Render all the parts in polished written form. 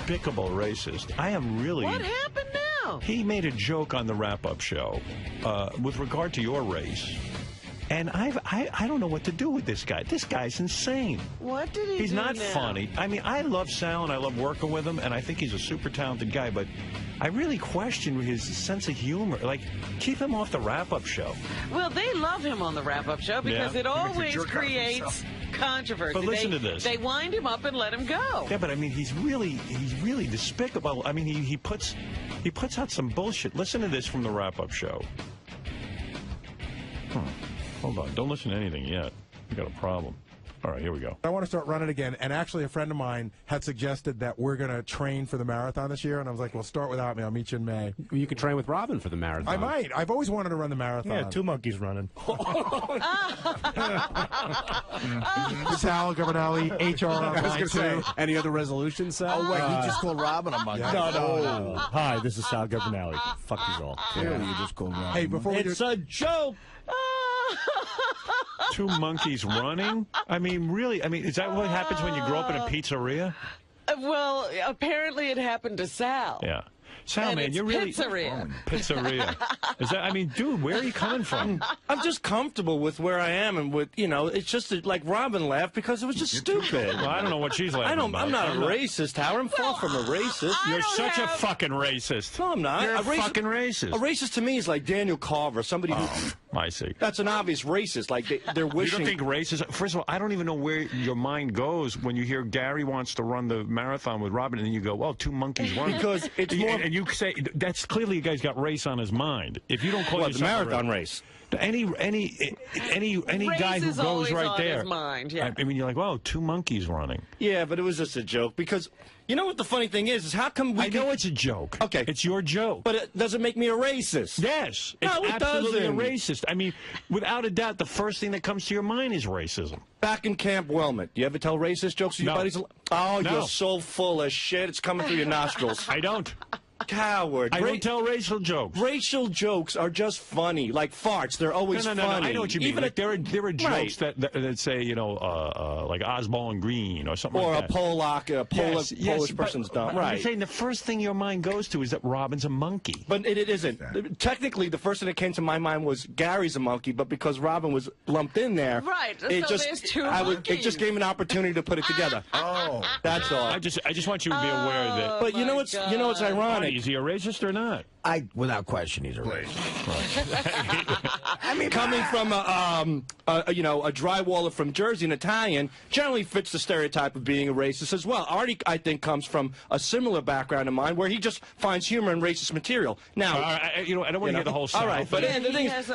despicable racist. I am really... What happened now? He made a joke on the wrap-up show with regard to your race. And I don't know what to do with this guy. This guy's insane. What did he He's do not now? funny. I mean, I love Sal and I love working with him, and I think he's a super talented guy, but I really question his sense of humor. Like, keep him off the wrap-up show. Well, they love him on the wrap-up show because it always creates controversy. But listen to this. They wind him up and let him go. Yeah, but I mean, he's really despicable. I mean, he puts out some bullshit. Listen to this from the wrap-up show. Hold on. Don't listen to anything yet. You got a problem. All right, here we go. I want to start running again, and actually a friend of mine had suggested that we're going to train for the marathon this year, and I was like, well, start without me. I'll meet you in May. You could train with Robin for the marathon. I might. I've always wanted to run the marathon. Yeah, 2 monkeys running. Sal Governelli, HR I was going to say, any other resolutions, Sal? Oh, wait, he just called Robin a monkey. No. Hi, this is Sal Governelli. Fuck you all. Yeah, you just called Robin. Hey, before we It's a joke. 2 monkeys running? I mean, really? I mean, is that what happens when you grow up in a pizzeria? Well, apparently it happened to Sal. Yeah. Sal, And man, it's you're really... pizzeria. Pizzeria. Is that, I mean, dude, where are you coming from? I'm just comfortable with where I am, and with, you know, it's just that, like Robin laughed because it was just stupid. Well, I don't know what she's laughing about. I'm not a racist, Howard. I'm far from a racist. You're such a fucking racist. No, I'm not. You're a fucking racist. A racist to me is like Daniel Carver, somebody who... I see. That's an obvious racist. Like, they're wishing... You don't think racist... First of all, I don't even know where your mind goes when you hear Gary wants to run the marathon with Robin, and then you go, well, 2 monkeys running. Because it's more... And you say... That's clearly a guy's got race on his mind. If you don't call What, the yourself marathon race? Any guy who is goes always right on there. his mind, yeah. I mean, you're like, whoa, 2 monkeys running. Yeah, but it was just a joke because... You know what the funny thing is how come we... I know it's a joke. Okay. It's your joke. But it doesn't make me a racist. Yes. No, it's it absolutely doesn't. a racist. I mean, without a doubt, the first thing that comes to your mind is racism. Back in Camp Wellman, do you ever tell racist jokes to your No. buddies? Oh, No. you're so full of shit. It's coming through your nostrils. I don't. Coward. I don't tell racial jokes. Racial jokes are just funny, like farts. They're always No, funny. I know what you mean. Even Like, there are jokes Right. that say, you know, like Oswald Green or something or like a that. Polish Yes, person's dumb. I'm Right. saying the first thing your mind goes to is that Robin's a monkey. But it isn't. Technically, the first thing that came to my mind was Gary's a monkey, but because Robin was lumped in there, Right, it so just there's 2 it monkeys. just gave me an opportunity to put it together. Oh. That's all. I just want you to be aware that. But you know what's ironic? Is he a racist or not? Without question, he's a racist. I mean, coming from a drywaller from Jersey, an Italian, generally fits the stereotype of being a racist as well. Artie, I think, comes from a similar background of mine, where he just finds humor in racist material. Now, I don't want to get the whole. All right, but thing. the thing is,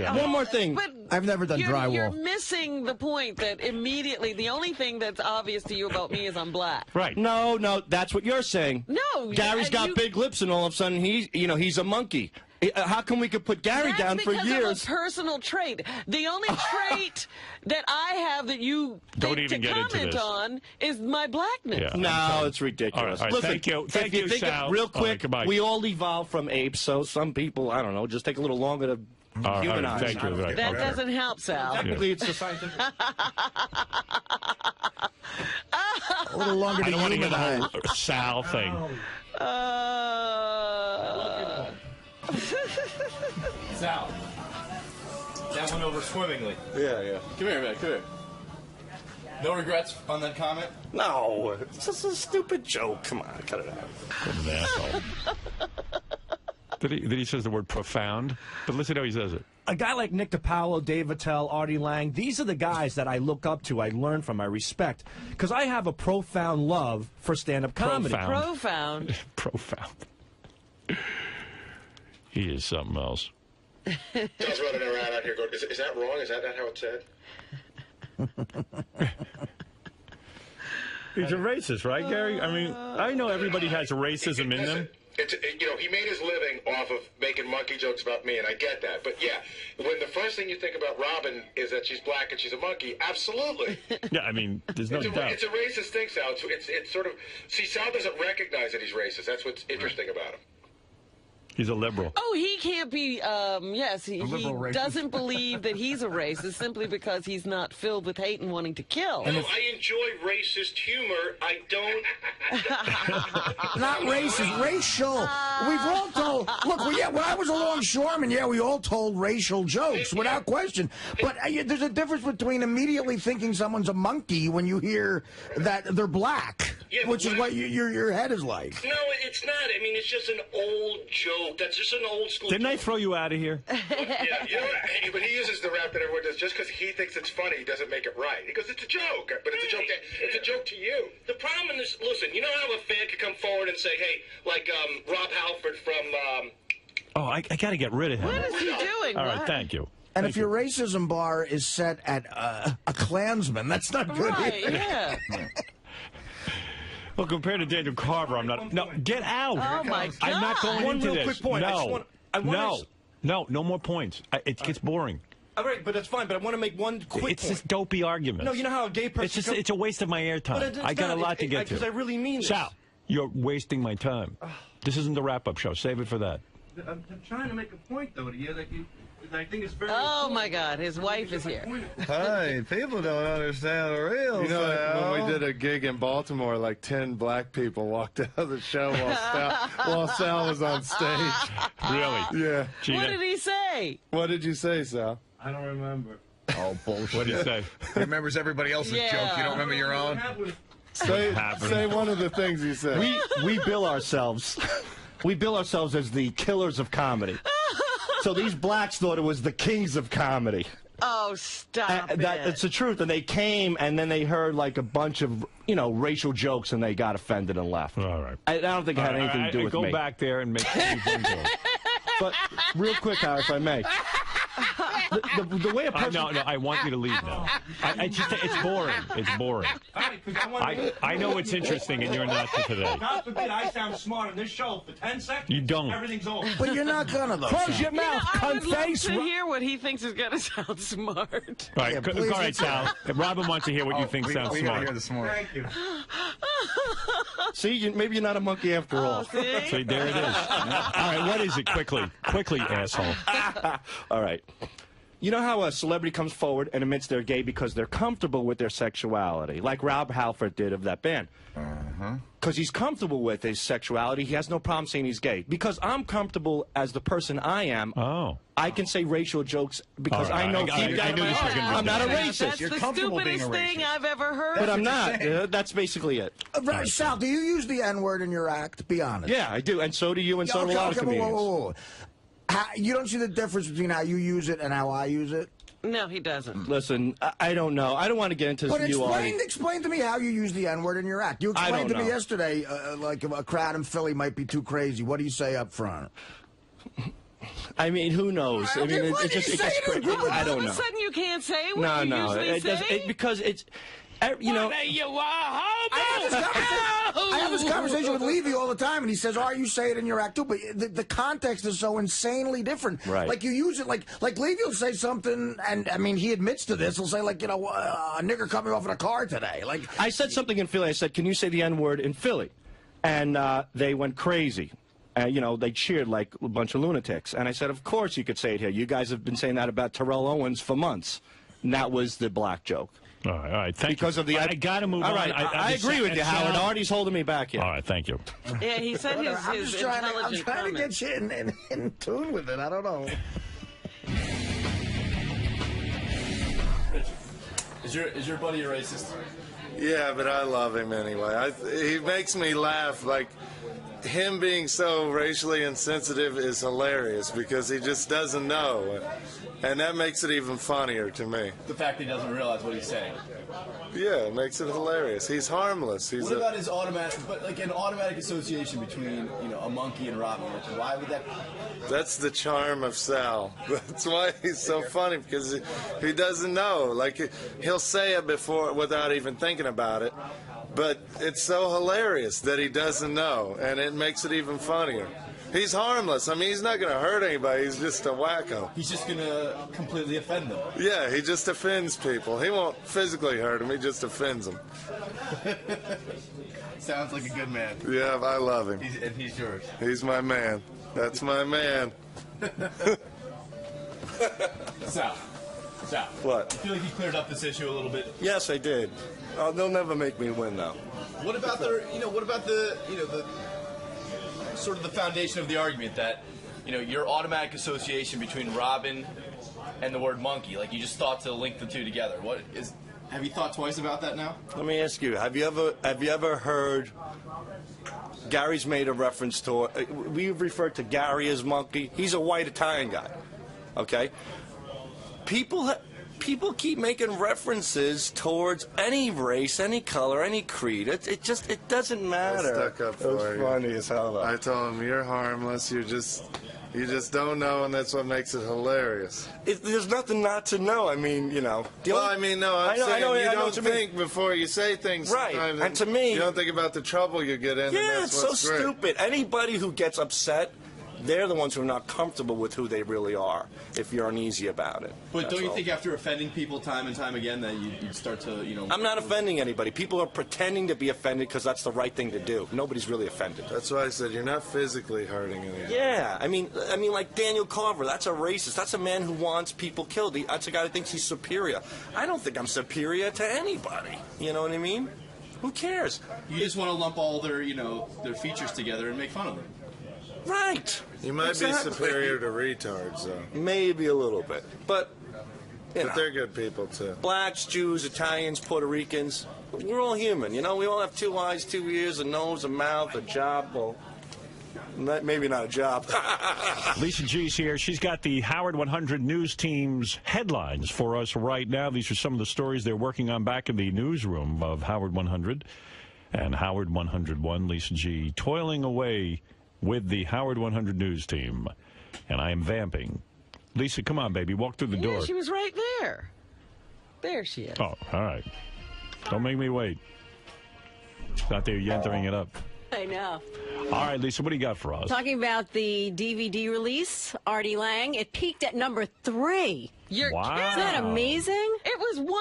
one more thing. But I've never done drywall. You're missing the point that immediately the only thing that's obvious to you about me is I'm black. Right. No, that's what you're saying. No, Gary's got big lips, and all of a sudden he's a monkey. How come we could put Gary down for That's years? because of a personal trait. The only trait that I have that you Don't think even to get into comment this. on is my blackness. Yeah. No, it's ridiculous. All right, Listen, thank you. Thank if you you, think Sal. real All right, quick, goodbye. we all evolved from apes, so some people, I don't know, just take a little longer to All right, humanize. thank you. Right, That okay. doesn't help, Sal. Technically, it's the scientific. A little longer I to don't want to hear the humanize. whole Sal thing. Sal. That went over swimmingly. Yeah. Come here, man. Come here. No regrets on that comment? No, it's just a stupid joke. Come on, cut it out. What an asshole. Did he says the word profound? But listen how he says it. A guy like Nick DiPaolo, Dave Attell, Artie Lange, these are the guys that I look up to, I learn from, I respect. Because I have a profound love for stand-up comedy. Profound. Profound. He is something else. John's running around out here going, is that wrong? Is that not how it's said? He's a racist, right, Gary? I mean, I know everybody has racism in them. He made his living off of making monkey jokes about me, and I get that. But yeah, when the first thing you think about Robin is that she's black and she's a monkey, absolutely. Yeah, I mean, there's no doubt. It's a racist thing, Sal. It's sort of, see, Sal doesn't recognize that he's racist. That's what's interesting about him. He's a liberal. Oh, he can't be, yes, he racist. doesn't believe that he's a racist simply because he's not filled with hate and wanting to kill. No, I enjoy racist humor. I don't. Not racist, racial. We've all told. Look, when I was a longshoreman, we all told racial jokes without question. But there's a difference between immediately thinking someone's a monkey when you hear that they're black, which is what your head is like. No, it's not. I mean, it's just an old joke. That's just an old school. Didn't I throw you out of here? Yeah, you know what? But he uses the rap that everyone does. Just because he thinks it's funny, he doesn't make it right. He goes, "It's a joke," but it's a joke. It's a joke to you. The problem is, listen. You know how a fan could come forward and say, "Hey, like Rob Halford from." Oh, I got to get rid of him. What is he doing? All right, thank you. And if your racism bar is set at a Klansman, that's not good. Right, either. yeah. Well, compared to Daniel Carver, I'm not. No, get out. Oh, my God. I'm not going One into real this. quick point. No more points. It gets boring. All right, but that's fine. But I want to make one quick It's point. just dopey arguments. No, you know how a gay person... It's a waste of my airtime. I got a lot to get to. Because I really mean this. Sal, you're wasting my time. This isn't the wrap-up show. Save it for that. I'm trying to make a point, though, to you. I think it's very Oh, my God. His wife is here. Hey, people don't understand the real. You know, when we did a gig in Baltimore, like 10 black people walked out of the show while Sal was on stage. Really? Yeah. What did he say? What did you say, Sal? I don't remember. Oh, bullshit. What did he say? He remembers everybody else's joke. You don't remember your own? Say one of the things he said. We bill ourselves. We bill ourselves as the killers of comedy. So these blacks thought it was the kings of comedy. Oh, stop it. It's the truth. And they came, and then they heard like a bunch of, racial jokes, and they got offended and left. All right. I don't think it had anything to do with me. me. Go back there and make But real quick, Howard, if I may. The way a person... No, I want you to leave now. It's boring. It's boring. I know it's interesting, and you're not today. God forbid I sound smart on this show for 10 seconds. You don't. Everything's over. But you're not gonna, though. Close your mouth, I would love face. to hear what he thinks is going to sound smart. All right, Yeah, all please, right, Sal. Robin wants to hear what you think sounds we smart. gotta hear this more. Thank you. See, maybe you're not a monkey after all. See? See, there it is. All right, what is it? Quickly, asshole. All right. You know how a celebrity comes forward and admits they're gay because they're comfortable with their sexuality, like Rob Halford did of that band. Because he's comfortable with his sexuality, he has no problem saying he's gay. Because I'm comfortable as the person I am, I can say racial jokes because All right, I know I knew this was gonna be I'm not a different. racist. That's You're the comfortable being stupidest a thing racist. I've ever heard. But I'm what you're not. That's basically it. Sal, do you use the N-word in your act? Be honest. Yeah, I do, and so do you, and so do a lot of comedians. Whoa. You don't see the difference between how you use it and how I use it? No, he doesn't. Listen, I don't know. I don't want to get into But you, Artie. explain to me how you use the N-word in your act. You I explained don't to me know. yesterday, like a crowd in Philly might be too crazy. What do you say up front? I mean, who knows? I mean, what it do you just say gets to crazy. a group I of- don't All know. of a sudden you can't say what No, you no, usually it say? doesn't. Because it's, you know. I have this conversation with Levy all the time, and he says, you say it in your act too, but the context is so insanely different. Right. Like, you use it, like Levy will say something, and, I mean, he admits to this, he'll say, like, a nigger cut me off in a car today. Like, I said something in Philly. I said, can you say the N-word in Philly? And they went crazy. They cheered like a bunch of lunatics. And I said, of course you could say it here. You guys have been saying that about Terrell Owens for months. And that was the black joke. All right, thank because you. of the. I got to move all on. right, I agree with you, Howard. Artie's holding me back here. All right, thank you. Yeah, he said his I'm just trying intelligent to comments. get you in tune with it. I don't know. Is your buddy a racist? Yeah, but I love him anyway. He makes me laugh. Like, him being so racially insensitive is hilarious because he just doesn't know. And that makes it even funnier to me. The fact that he doesn't realize what he's saying. Yeah, it makes it hilarious. He's harmless. What about his automatic, an automatic association between, a monkey and Robin? Why would that? That's the charm of Sal. That's why he's so funny, because he doesn't know. Like, he'll say it before without even thinking about it. But it's so hilarious that he doesn't know, and it makes it even funnier. He's harmless. I mean, he's not going to hurt anybody. He's just a wacko. He's just going to completely offend them. Yeah, he just offends people. He won't physically hurt them. He just offends them. Sounds like a good man. Yeah, I love him. And he's yours. He's my man. That's my man. Sal. What? I feel like you cleared up this issue a little bit. Yes, I did. They'll never make me win, though. What about the sort of the foundation of the argument that, your automatic association between Robin and the word monkey, like you just thought to link the two together. Have you thought twice about that now? Let me ask you: Have you ever heard? Gary's made a reference to. We've referred to Gary as monkey. He's a white Italian guy. Okay. People keep making references towards any race, any color, any creed. It doesn't matter. I stuck up for you. Funny as hell, though. I told him you're harmless. You just don't know, and that's what makes it hilarious. There's nothing not to know. I mean, I'm saying you don't think before you say things. Right. And to me, you don't think about the trouble you get in. Yeah, and that's it's so what's great. stupid. Anybody who gets upset, they're the ones who are not comfortable with who they really are, if you're uneasy about it. But don't you think after offending people time and time again that you'd start to, I'm not offending anybody. People are pretending to be offended because that's the right thing to do. Nobody's really offended. That's why I said you're not physically hurting anyone. Yeah, I mean, like Daniel Carver, that's a racist. That's a man who wants people killed. That's a guy who thinks he's superior. I don't think I'm superior to anybody. You know what I mean? Who cares? You just want to lump all their features together and make fun of them. Right. You might be superior to retards, though. Maybe a little bit. But they're good people, too. Blacks, Jews, Italians, Puerto Ricans, we're all human. We all have 2 eyes, 2 ears, a nose, a mouth, a job. Well, maybe not a job. Lisa G's here. She's got the Howard 100 News Team's headlines for us right now. These are some of the stories they're working on back in the newsroom of Howard 100 and Howard 101. Lisa G toiling away with the Howard 100 News Team. And I am vamping. Lisa, come on, baby. Walk through the door. She was right there. There she is. Oh, all right. Don't make me wait. She's out there yentering it up. I know. All right, Lisa, what do you got for us? Talking about the DVD release, Artie Lange. It peaked at number 3. Wow. Isn't that amazing? It was 101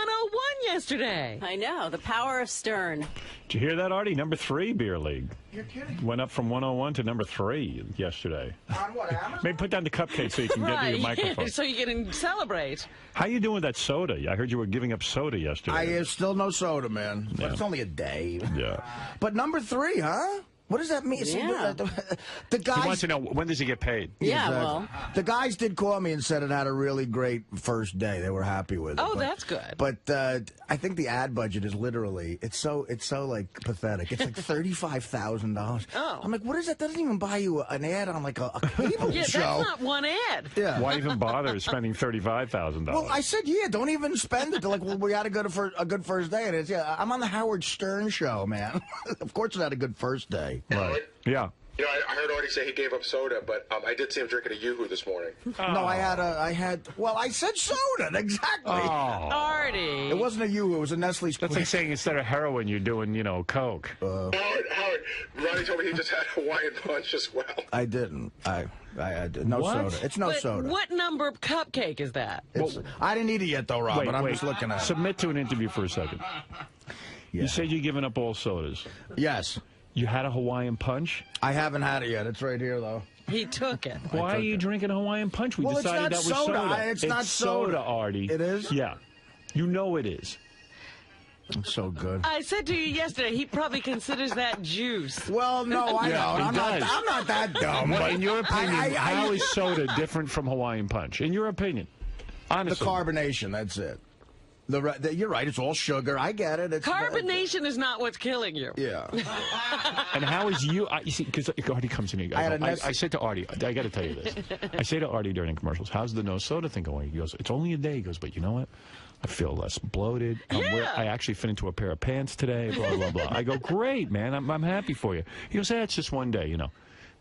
yesterday. I know. The power of Stern. Did you hear that, Artie? Number 3 Beer League. You're kidding. Went up from 101 to number 3 yesterday. On what, Amazon? Maybe put down the cupcake so you can get to your microphone. So you can celebrate. How you doing with that soda? I heard you were giving up soda yesterday. Still no soda, man. But it's only a day. Yeah. But number 3, huh? What does that mean? Yeah. The guys. He wants to know, when does he get paid? Yeah, Exactly. well. The guys did call me and said it had a really great first day. They were happy with it. Oh, that's good. But I think the ad budget is literally, it's so like pathetic. It's like $35,000. Oh. I'm like, what is that? That doesn't even buy you an ad on like a cable Yeah, show. that's not one ad. Yeah. Why even bother spending $35,000? Well, I said, yeah, don't even spend it. They're like, well, we had a good first day. And it's, yeah, I'm on the Howard Stern show, man. Of course it had a good first day. Right. Yeah. I heard Artie say he gave up soda, but I did see him drinking a Yoo-Hoo this morning. No, I said soda, exactly. Oh. Artie. It wasn't a Yoo-Hoo, it was a Nestle Squeeze. That's like saying instead of heroin, you're doing, Coke. Howard, Ronnie told me he just had Hawaiian Punch as well. I didn't. I did. No What? soda. It's no But soda. what number cupcake is that? I didn't eat it yet, though, Rob, but I'm just looking at it. Submit to an interview for a second. Yeah. You said you're giving up all sodas. Yes. You had a Hawaiian Punch? I haven't had it yet. It's right here, though. He took it. Why are you drinking a Hawaiian Punch? We Well, it's decided not that was soda. soda. It's not soda. Artie. It is? Yeah. You know it is. It's so good. I said to you yesterday, he probably considers that juice. Well, no, I Yeah, don't. he I'm does. not that dumb. What, but in your opinion, how I- is soda different from Hawaiian Punch? In your opinion. the Honestly. carbonation, that's it. You're right, it's all sugar. I get it. It's Carbonation is not what's killing you. Yeah. And how is you see, because Artie comes in here. I said to Artie, I got to tell you this. I say to Artie during commercials, how's the no soda thing going? He goes, it's only a day. He goes, but you know what? I feel less bloated. I actually fit into a pair of pants today, blah, blah, blah. I go, great, man. I'm happy for you. He goes, it's just one day,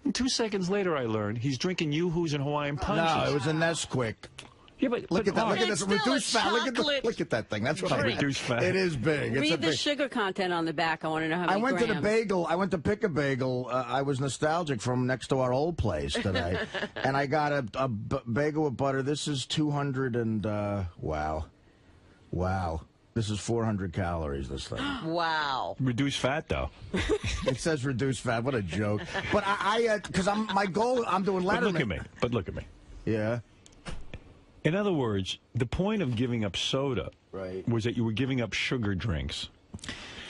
And 2 seconds later, I learned he's drinking Yoo-Hoos and Hawaiian Punches. No, it was a Nesquik. Yeah, but Look at that! Look at It's this still reduced a fat. chocolate Look at that thing. That's what I mean. Reduced fat. It is big. Read It's a the big. sugar content on the back. I want to know how many I went grams. to the bagel. I went to pick a bagel. I was nostalgic from next to our old place today, and I got a bagel with butter. This is 200 and wow. This is 400 calories, this thing. Wow. Reduce fat, though. It says reduce fat. What a joke. But because my goal, I'm doing Letterman. But look at me. Yeah. In other words, the point of giving up soda was that you were giving up sugar drinks.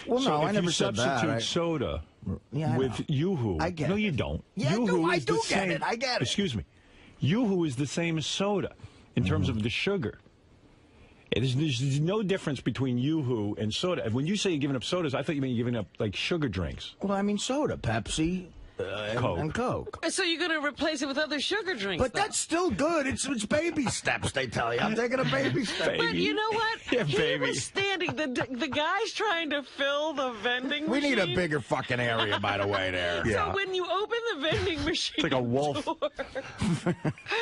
Well, so no, if I never you said that. substitute soda with Yoo-Hoo. I get no, it. you don't. Yeah, Yoo-Hoo I is do the get same, it. I get it. Excuse me. Yoo-Hoo is the same as soda in terms of the sugar. There's no difference between Yoo-Hoo and soda. When you say you're giving up sodas, I thought you meant you're giving up, like, sugar drinks. Well, I mean soda, Pepsi, Coke. and Coke. So you're going to replace it with other sugar drinks, But that's still good. It's baby steps, they tell you. I'm taking a baby step. But you know what? Yeah, he baby. was standing, the guy's trying to fill the vending We machine. need a bigger fucking area, by the way, there. So when you open the vending machine It's like a wolf. door,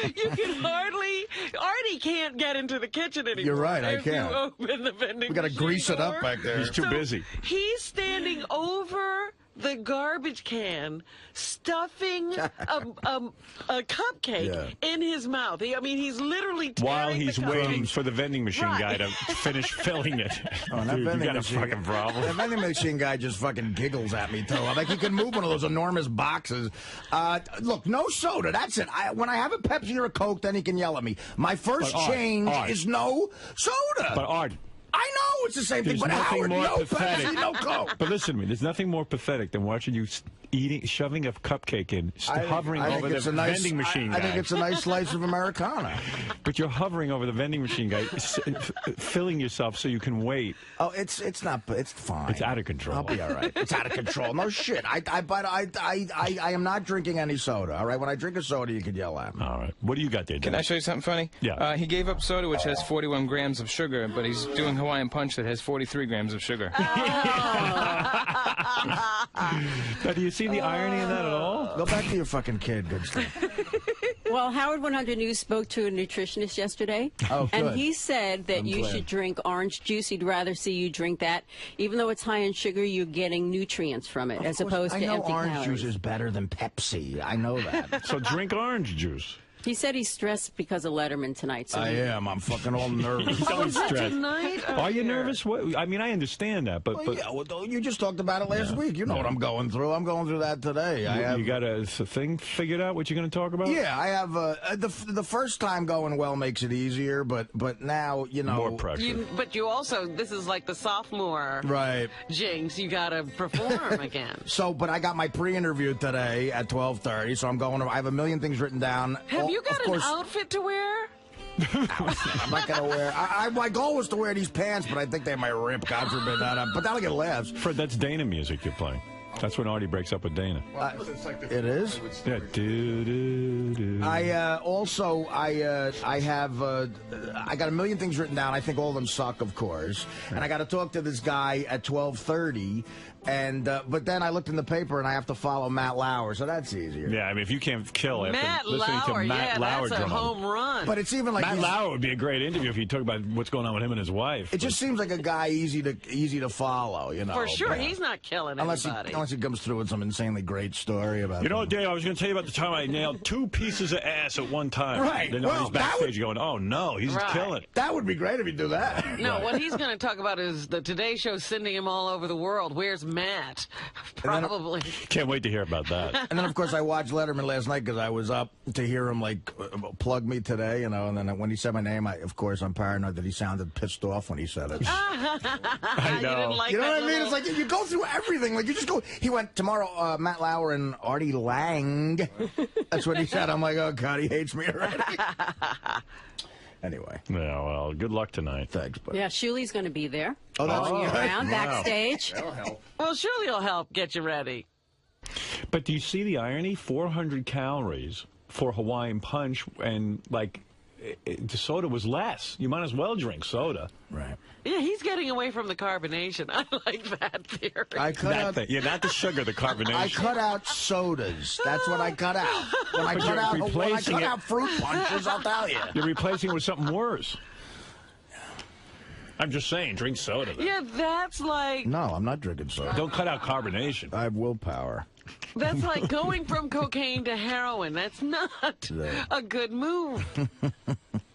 you can hardly... Artie can't get into the kitchen anymore. You're right, I if can't. you open the vending We got to machine grease it up door. back there. He's too busy. He's standing over the garbage can, stuffing a cupcake in his mouth. He's literally tearing While he's the waiting cupcake. for the vending machine guy to finish filling it. Oh, that Dude, you vending got a machine- fucking problem. That vending machine guy just fucking giggles at me, too. I'm like, he can move one of those enormous boxes. Look, no soda. That's it. When I have a Pepsi or a Coke, then he can yell at me. My first But Art, change is no soda. But Art, I know it's the same thing, there's but nothing Howard, more no pathetic. Pepsi, no Coke. But listen to me. There's nothing more pathetic than watching you shoving a cupcake in, hovering over the vending machine guy. I think it's a nice slice of Americana. But you're hovering over the vending machine guy, filling yourself so you can wait. Oh, it's not. It's fine. It's out of control. I'll be all right. It's out of control. No shit. I am not drinking any soda. All right. When I drink a soda, you can yell at me. All right. What do you got there, Can I show you something funny? Yeah. He gave up soda, which has 41 grams of sugar, but he's doing Hawaiian Punch that has 43 grams of sugar. Now, do you see the irony of that at all? Go back to your fucking kid, good stuff. Well, Howard 100 News spoke to a nutritionist yesterday, Oh, and good. he said that I'm you glad. should drink orange juice. He'd rather see you drink that. Even though it's high in sugar, you're getting nutrients from it, as Of course, opposed I to know empty orange calories. juice is better than Pepsi. I know that. So drink orange juice. He said he's stressed because of Letterman tonight. So I am. I'm fucking all nervous. He's always stressed. Tonight? Are you nervous? What? I mean, I understand that, but Yeah, well, you just talked about it last week. You know what I'm going through. I'm going through that today. you got a thing figured out? What you're going to talk about? Yeah, I have. The first time going well makes it easier, but now More pressure. But you also, this is like the sophomore Right. jinx. You got to perform again. So, but I got my pre-interview today at 12:30, so I'm going. I have a million things written down. Have you Of got an course, outfit to wear? I'm not gonna wear. My goal was to wear these pants, but I think they might rip. God forbid that. But that'll get laughs. Fred, that's Dana music you're playing. That's when Artie breaks up with Dana. It is. Yeah. Do, do, do. I got a million things written down. I think all of them suck, of course. And I got to talk to this guy at 12:30. And but then I looked in the paper and I have to follow Matt Lauer, so that's easier. Yeah, I mean, if you can't kill after Matt listening Lauer, to Matt Lauer that's a drum. home run. But it's even like Matt Lauer would be a great interview if you talk about what's going on with him and his wife. it just seems like a guy easy to follow, you know. For sure, but- he's not killing unless anybody. he comes through with some insanely great story about. You know, Dave, I was going to tell you about the time I nailed 2 pieces of ass at one time. Right. Then Well, he's backstage going, oh, no, he's Right. killing it. That would be great if you do that. No, what he's going to talk about is the Today Show sending him all over the world. Where's Matt? Probably. Can't wait to hear about that. And then, of course, I watched Letterman last night because I was up to hear him, plug me today, you know. And then when he said my name, I'm paranoid that he sounded pissed off when he said it. I know. You didn't like You know that what I mean? little- It's like you go through everything. Like you just go. He went tomorrow. Matt Lauer and Artie Lange. That's what he said. I'm like, oh God, he hates me already. Anyway. Yeah, well, good luck tonight. Thanks, buddy. yeah, Shuli's going to be there. Oh, that's following you good. around Wow. backstage. That'll help. Well, surely he'll help get you ready. But do you see the irony? 400 calories for Hawaiian Punch, and, the soda was less. You might as well drink soda. Right. Yeah, he's getting away from the carbonation. I like that theory. I cut That out. thing. Yeah, not the sugar, the carbonation. I cut out sodas. That's what I cut out. When I But cut you're out, replacing it- fruit punches, I'll tell you. You're replacing it with something worse. I'm just saying, drink soda. Then. Yeah, that's like No, I'm not drinking soda. Don't cut out carbonation. I have willpower. going from cocaine to heroin. That's not a good move.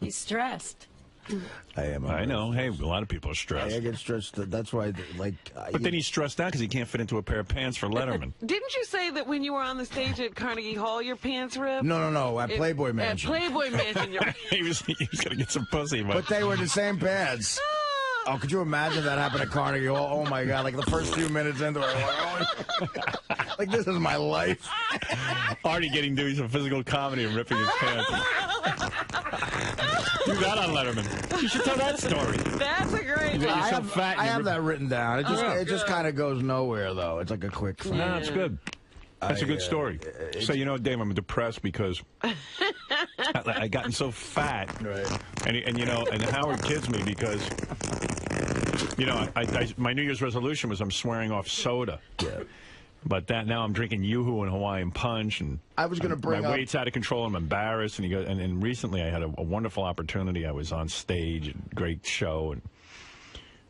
He's stressed. I am. I know. Hey, a lot of people are stressed. I get stressed. That's why, like. But then he's stressed out because he can't fit into a pair of pants for Letterman. Didn't you say that when you were on the stage at Carnegie Hall, your pants ripped? No. At Playboy Mansion. At Playboy Mansion. he was going to get some pussy. But they were the same pants. Oh, could you imagine that happened at Carnegie Hall? Oh, my God. Like, the first few minutes into it, like, this is my life. Artie doing some physical comedy and ripping his pants. Do that on Letterman. You should tell that story. That's a great one. I have that written down. It just kind of goes nowhere, though. It's like a quick thing. No, it's good. That's a good story. So, you know, Dave, I'm depressed because I gotten so fat. Right. And you know, and Howard kids me because, you know, my New Year's resolution was I'm swearing off soda. Yeah. But now I'm drinking Yoo-Hoo and Hawaiian Punch, and I was going to bring my weight's out of control. I'm embarrassed, and he goes. And recently, I had a wonderful opportunity. I was on stage, great show, and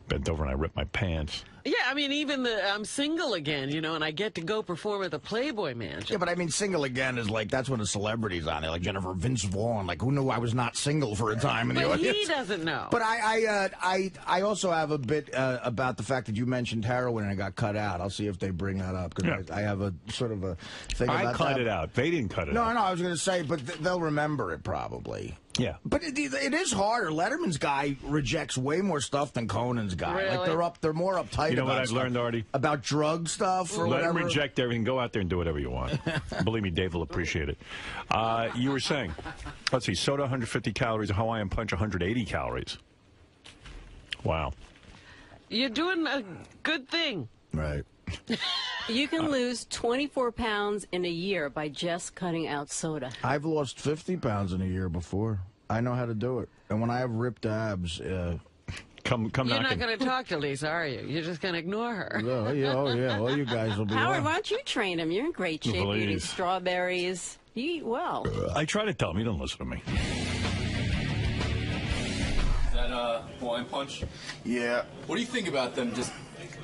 bent over and I ripped my pants. Yeah, I mean, even I'm single again, you know, and I get to go perform at the Playboy Mansion. Yeah, but I mean, single again is like, that's when the celebrities on it, like Jennifer, Vince Vaughn. Like, who knew I was not single for a time in the audience? But he doesn't know. But I also have a bit about the fact that you mentioned heroin and it got cut out. I'll see if they bring that up, because I have a sort of a thing about that. I cut it out. They didn't cut it out. No, I was going to say, but they'll remember it probably. Yeah. But it is harder. Letterman's guy rejects way more stuff than Conan's guy. Really? Like, they're more uptight. You know about what I've stuff. learned, Artie? About drug stuff or Let whatever. him reject everything. Go out there and do whatever you want. Believe me, Dave will appreciate it. You were saying, let's see, soda 150 calories, a Hawaiian Punch 180 calories. Wow. You're doing a good thing. Right. You can lose 24 pounds in a year by just cutting out soda. I've lost 50 pounds in a year before. I know how to do it. And when I have ripped abs, come You're knocking. not going to talk to Lisa, are you? You're just going to ignore her. Oh, yeah. Well, you guys will be Howard, why don't you train him? You're in great shape. You're eating Please. strawberries. You eat well. I try to tell him. He doesn't listen to me. Is that Hawaiian Punch? Yeah. What do you think about them just,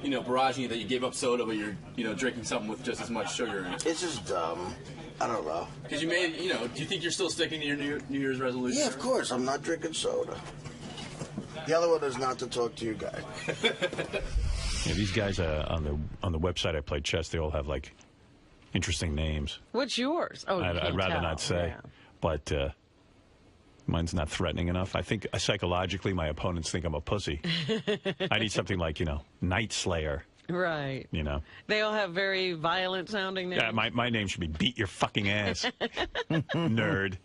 you know, barraging you that you gave up soda, but you're, you know, drinking something with just as much sugar in it? It's just dumb. I don't know. Because you made, you know, do you think you're still sticking to your New Year's resolution? Yeah, of course. I'm not drinking soda. The other one is not to talk to you guys. Yeah, these guys on the website I play chess, they all have like interesting names. What's yours? Oh, I'd rather not say, yeah. but mine's not threatening enough. I think psychologically my opponents think I'm a pussy. I need something like, you know, Night Slayer. Right. You know. They all have very violent sounding names. Yeah, my name should be Beat Your Fucking Ass, nerd.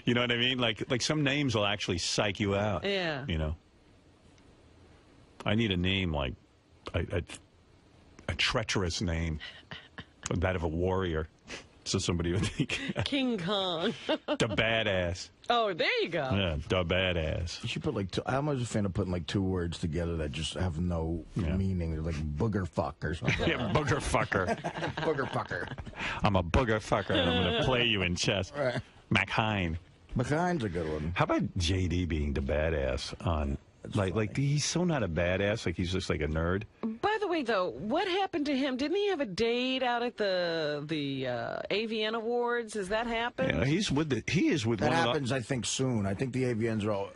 You know what I mean? Like some names will actually psych you out. Yeah. You know. I need a name like a treacherous name, that of a warrior, so somebody would think. King Kong. The badass. Oh, there you go. Yeah, the badass. You should put like I'm always a fan of putting like two words together that just have no meaning. They're like booger fuck or something. Yeah, booger fucker. Booger fucker. I'm a booger fucker, and I'm going to play you in chess. Right. McHine. McHine's a good one. How about JD being the badass on... Like he's so not a badass, like he's just like a nerd. By the way, though, what happened to him? Didn't he have a date out at the AVN Awards? Has that happened? Yeah, he is with that one happens, I think, soon. I think the AVNs are all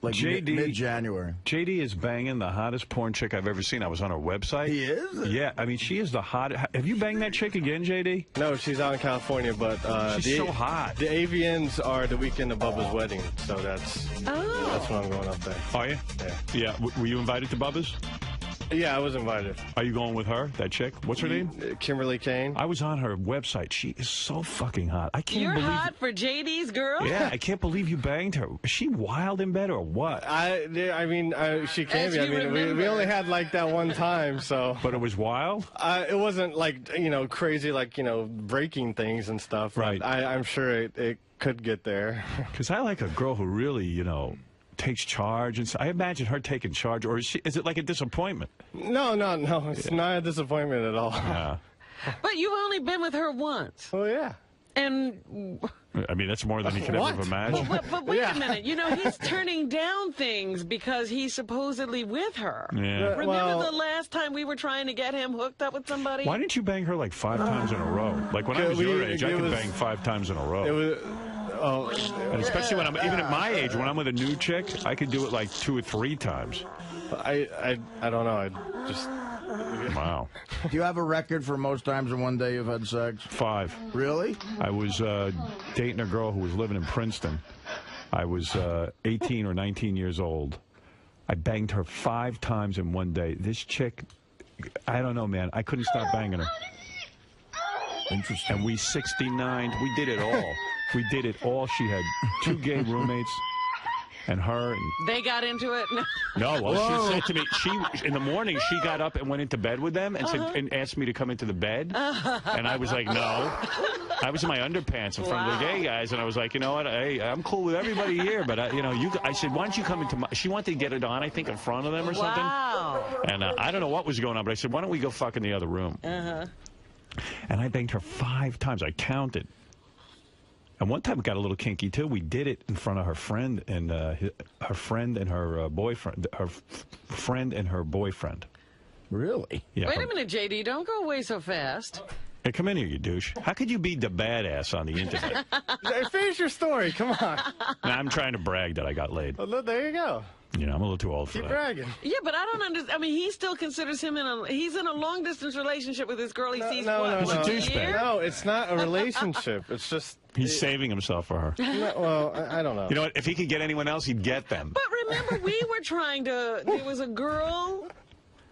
like mid-January. JD is banging the hottest porn chick I've ever seen. I was on her website. He is? Yeah, I mean, she is the hottest. Have you banged that chick again, JD? No, she's out in California, but she's so hot. The AVNs are the weekend of Bubba's wedding, so that's what I'm going up there. Are you? Yeah. Yeah. Were you invited to Bubba's? Yeah, I was invited. Are you going with her, that chick? What's her name? Kimberly Kane. I was on her website. She is so fucking hot. I can't believe... You're hot for JD's girl? Yeah, I can't believe you banged her. Is she wild in bed or what? I mean, she can be. I mean, we only had like that one time, so. But it was wild? It wasn't like, you know, crazy, like, you know, breaking things and stuff. Right. I'm sure it could get there. Because I like a girl who really, you know, takes charge. And so I imagine her taking charge. Or is it like a disappointment? No. It's not a disappointment at all. Yeah. But you've only been with her once. Oh, yeah. And... I mean, that's more than he could ever have imagined. But wait a minute. You know, he's turning down things because he's supposedly with her. Yeah. Remember the last time we were trying to get him hooked up with somebody? Why didn't you bang her like 5 times in a row? Like when I was your age, I could bang 5 times in a row. And especially when I'm even at my age, when I'm with a new chick, I could do it like 2 or 3 times. I don't know. I just. Wow. Do you have a record for most times in one day you've had sex? 5. Really? I was dating a girl who was living in Princeton. I was 18 or 19 years old. I banged her 5 times in one day. This chick, I don't know, man. I couldn't stop banging her. Interesting. And we 69'd. We did it all. We did it all. She had 2 gay roommates. And her and they got into it. No, well, she said to me, in the morning she got up and went into bed with them and said and asked me to come into the bed, and I was like, no. I was in my underpants in front of the gay guys, and I was like, you know what, I'm cool with everybody here, but I said, why don't you come into my? She wanted to get it on, I think, in front of them or something. And I don't know what was going on, but I said, why don't we go fuck in the other room? And I banged her 5 times. I counted. And one time it got a little kinky too. We did it in front of her friend and her friend and her boyfriend. Her friend and her boyfriend. Really? Yeah. Wait a minute, JD. Don't go away so fast. Hey, come in here, you douche. How could you be the badass on the internet? Finish your story. Come on. Now, I'm trying to brag that I got laid. Well, there you go. You know, I'm a little too old for Keep that. bragging. Yeah, but I don't understand. I mean, he still considers him he's in a long-distance relationship with this girl he sees He's a douchebag. No, it's not a relationship. It's just... He's saving himself for her. Well, I don't know. You know what? If he could get anyone else, he'd get them. But remember, we were trying to... There was a girl...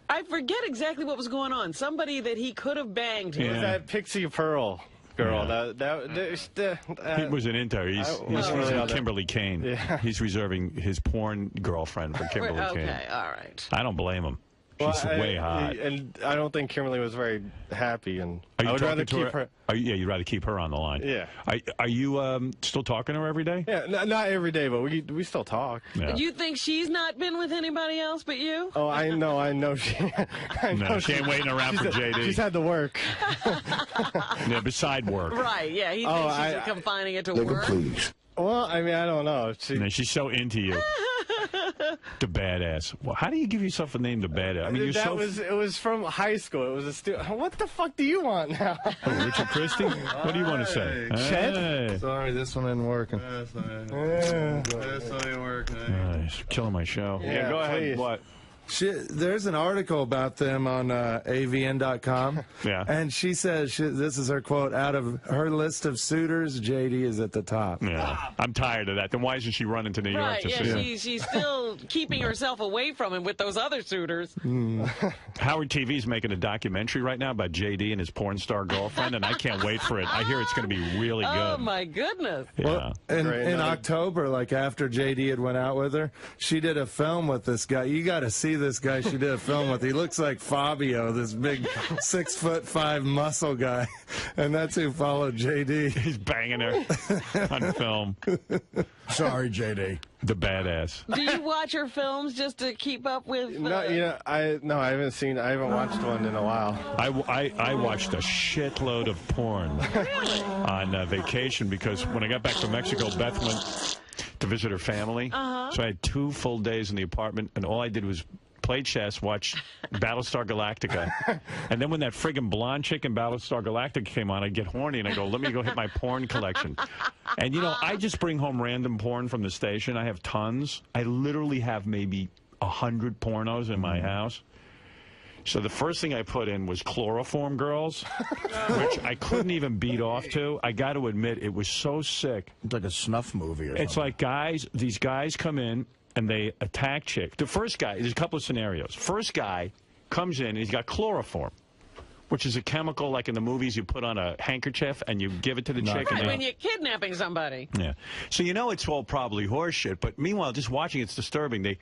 I forget exactly what was going on. Somebody that he could have banged. It was that Pixie Pearl girl. Yeah. He wasn't into her. He's reserving Kimberly Kane. Yeah. He's reserving his porn girlfriend for Kimberly Kane. Okay, all right. I don't blame him. She's way hot. And I don't think Kimberly was very happy. And I would rather keep her. Yeah, you'd rather keep her on the line. Yeah. Are you still talking to her every day? Yeah, not every day, but we still talk. Yeah. You think she's not been with anybody else but you? Oh, I know she. She ain't waiting around for JD. She's had to work. Yeah, beside work. Right, yeah. He thinks she's confining it to work. Please. Well, I mean, I don't know. She's so into you. The badass. Well, how do you give yourself a name, the badass? I mean, it was from high school. It was what the fuck do you want now? Oh, Richard Christie? What do you want to say? Chet? Hey. Sorry, this one isn't working. This ain't working. He's killing my show. Yeah, go ahead. please. What? There's an article about them on avn.com. Yeah. And she says, this is her quote, out of her list of suitors, JD is at the top. Yeah. I'm tired of that. Then why isn't she running to New York Right, to yeah, see him? she's still keeping herself away from him with those other suitors. Howard TV's making a documentary right now about JD and his porn star girlfriend, and I can't wait for it. I hear it's going to be really good. Oh, my goodness. Yeah. Well, in October, like after JD had went out with her, she did a film with this guy. You got to see this guy she did a film with. He looks like Fabio, this big 6'5" muscle guy, and that's who followed JD. He's banging her on film. Sorry, JD. The badass. Do you watch her films just to keep up with? I haven't watched one in a while. I watched a shitload of porn on vacation because when I got back from Mexico, Beth went to visit her family. So I had 2 full days in the apartment, and all I did was play chess, watch Battlestar Galactica. And then when that friggin' blonde chick in Battlestar Galactica came on, I'd get horny and I go, let me go hit my porn collection. And, you know, I just bring home random porn from the station. I have tons. I literally have maybe 100 pornos in my house. So the first thing I put in was Chloroform Girls, which I couldn't even beat off to. I got to admit, it was so sick. It's like a snuff movie or something. It's like these guys come in, and they attack chick. The first guy, there's a couple of scenarios. First guy comes in, and he's got chloroform, which is a chemical like in the movies you put on a handkerchief and you give it to the chick. Right, when you're kidnapping somebody. Yeah. So you know it's all probably horse shit, but meanwhile, just watching it's disturbing. The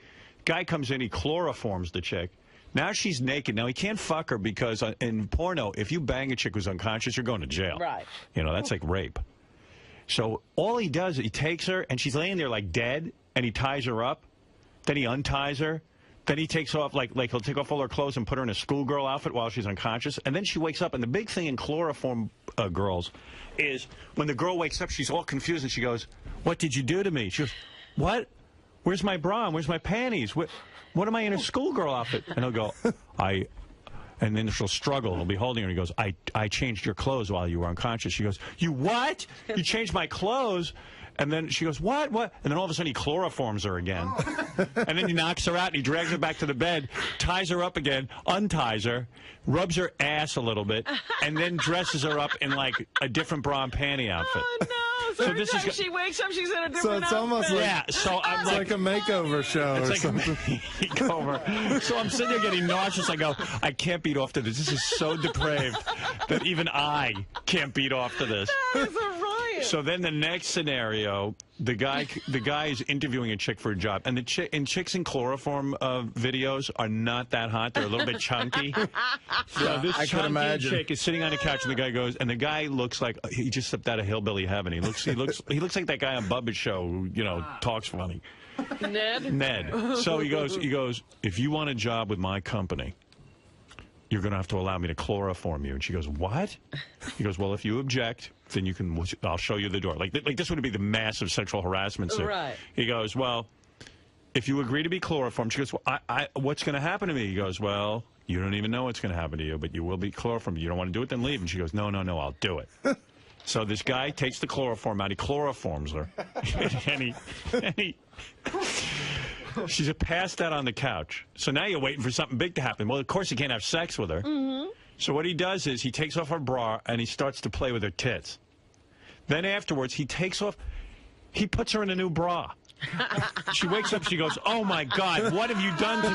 guy comes in, he chloroforms the chick. Now she's naked. Now he can't fuck her because in porno, if you bang a chick who's unconscious, you're going to jail. Right. You know, that's like rape. So all he does, he takes her, and she's laying there like dead, and he ties her up, then he unties her, then he takes off, like he'll take off all her clothes and put her in a schoolgirl outfit while she's unconscious, and then she wakes up, and the big thing in Chloroform Girls is when the girl wakes up, she's all confused, and she goes, what did you do to me? She goes, what? Where's my bra? Where's my panties? What am I in a schoolgirl outfit? And he'll go, and then she'll struggle, and he'll be holding her, and he goes, I changed your clothes while you were unconscious. She goes, you what? You changed my clothes? And then she goes, what? And then all of a sudden he chloroforms her again. And then he knocks her out and he drags her back to the bed, ties her up again, unties her, rubs her ass a little bit, and then dresses her up in like a different bra and panty outfit. Oh, no. So every time she wakes up, she's in a different outfit. Almost like, yeah, so I'm it's like a makeover show or something. Makeover. So I'm sitting there getting nauseous. I go, I can't beat off to this. This is so depraved that even I can't beat off to this. That is a riot. So then the next scenario, the guy is interviewing a chick for a job, and chicks in chloroform videos are not that hot. They're a little bit chunky. So this chunky chick is sitting on the couch, and the guy goes, and the guy looks like he just stepped out of hillbilly heaven. He looks like that guy on Bubba's show who, you know, talks funny. Ned. So he goes, if you want a job with my company, you're going to have to allow me to chloroform you. And she goes, what? He goes, well, if you object, then I'll show you the door. Like this would be the massive sexual harassment suit. Right. He goes, well, if you agree to be chloroformed, she goes, well, what's going to happen to me? He goes, well, you don't even know what's going to happen to you, but you will be chloroformed. You don't want to do it, then leave. And she goes, no, I'll do it. So this guy takes the chloroform out. He chloroforms her. and he she's passed out on the couch. So now you're waiting for something big to happen. Well, of course, you can't have sex with her. Mm-hmm. So what he does is he takes off her bra and he starts to play with her tits. Then afterwards, he puts her in a new bra. She wakes up, she goes, oh, my God, what have you done to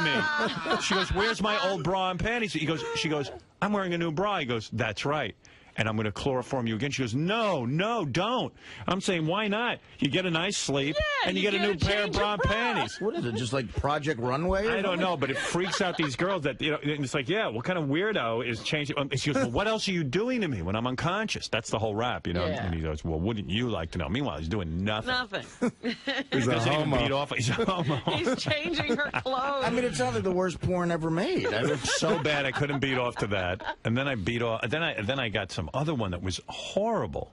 me? She goes, where's my old bra and panties? She goes, I'm wearing a new bra. He goes, that's right. And I'm going to chloroform you again. She goes, no, don't. I'm saying, why not? You get a nice sleep, and you get a new pair of bra and panties. What is it, just like Project Runway? I don't know, but it freaks out these girls that, you know, it's like, yeah, what kind of weirdo is changing? She goes, well, what else are you doing to me when I'm unconscious? That's the whole rap, you know? Yeah. And he goes, well, wouldn't you like to know? Meanwhile, he's doing nothing. Nothing. He doesn't even beat off. He's a homo. He's changing her clothes. I mean, it sounds like the worst porn ever made. So bad I couldn't beat off to that. And then I beat off. Then I got some other one that was horrible.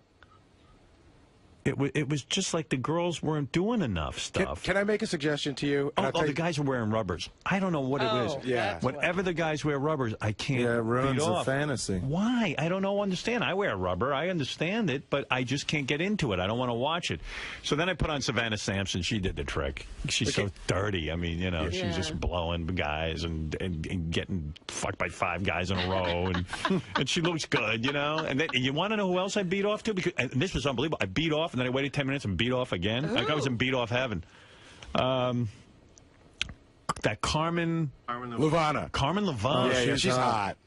It was just like the girls weren't doing enough stuff. Can I make a suggestion to you? The guys are wearing rubbers. I don't know what it is. Yeah. Whenever the guys wear rubbers, I can't Yeah, it ruins beat the off. fantasy. Why? I don't understand. I wear rubber. I understand it, but I just can't get into it. I don't want to watch it. So then I put on Savannah Sampson. She did the trick. She's so dirty. I mean, you know, she's just blowing guys and getting fucked by 5 guys in a row, and she looks good, you know. And then you want to know who else I beat off to? Because and this was unbelievable. I beat off, and then I waited 10 minutes and beat off again. Like I was in beat off heaven. That Carmen Luvana. Carmen Luvana. Yeah, she's hot.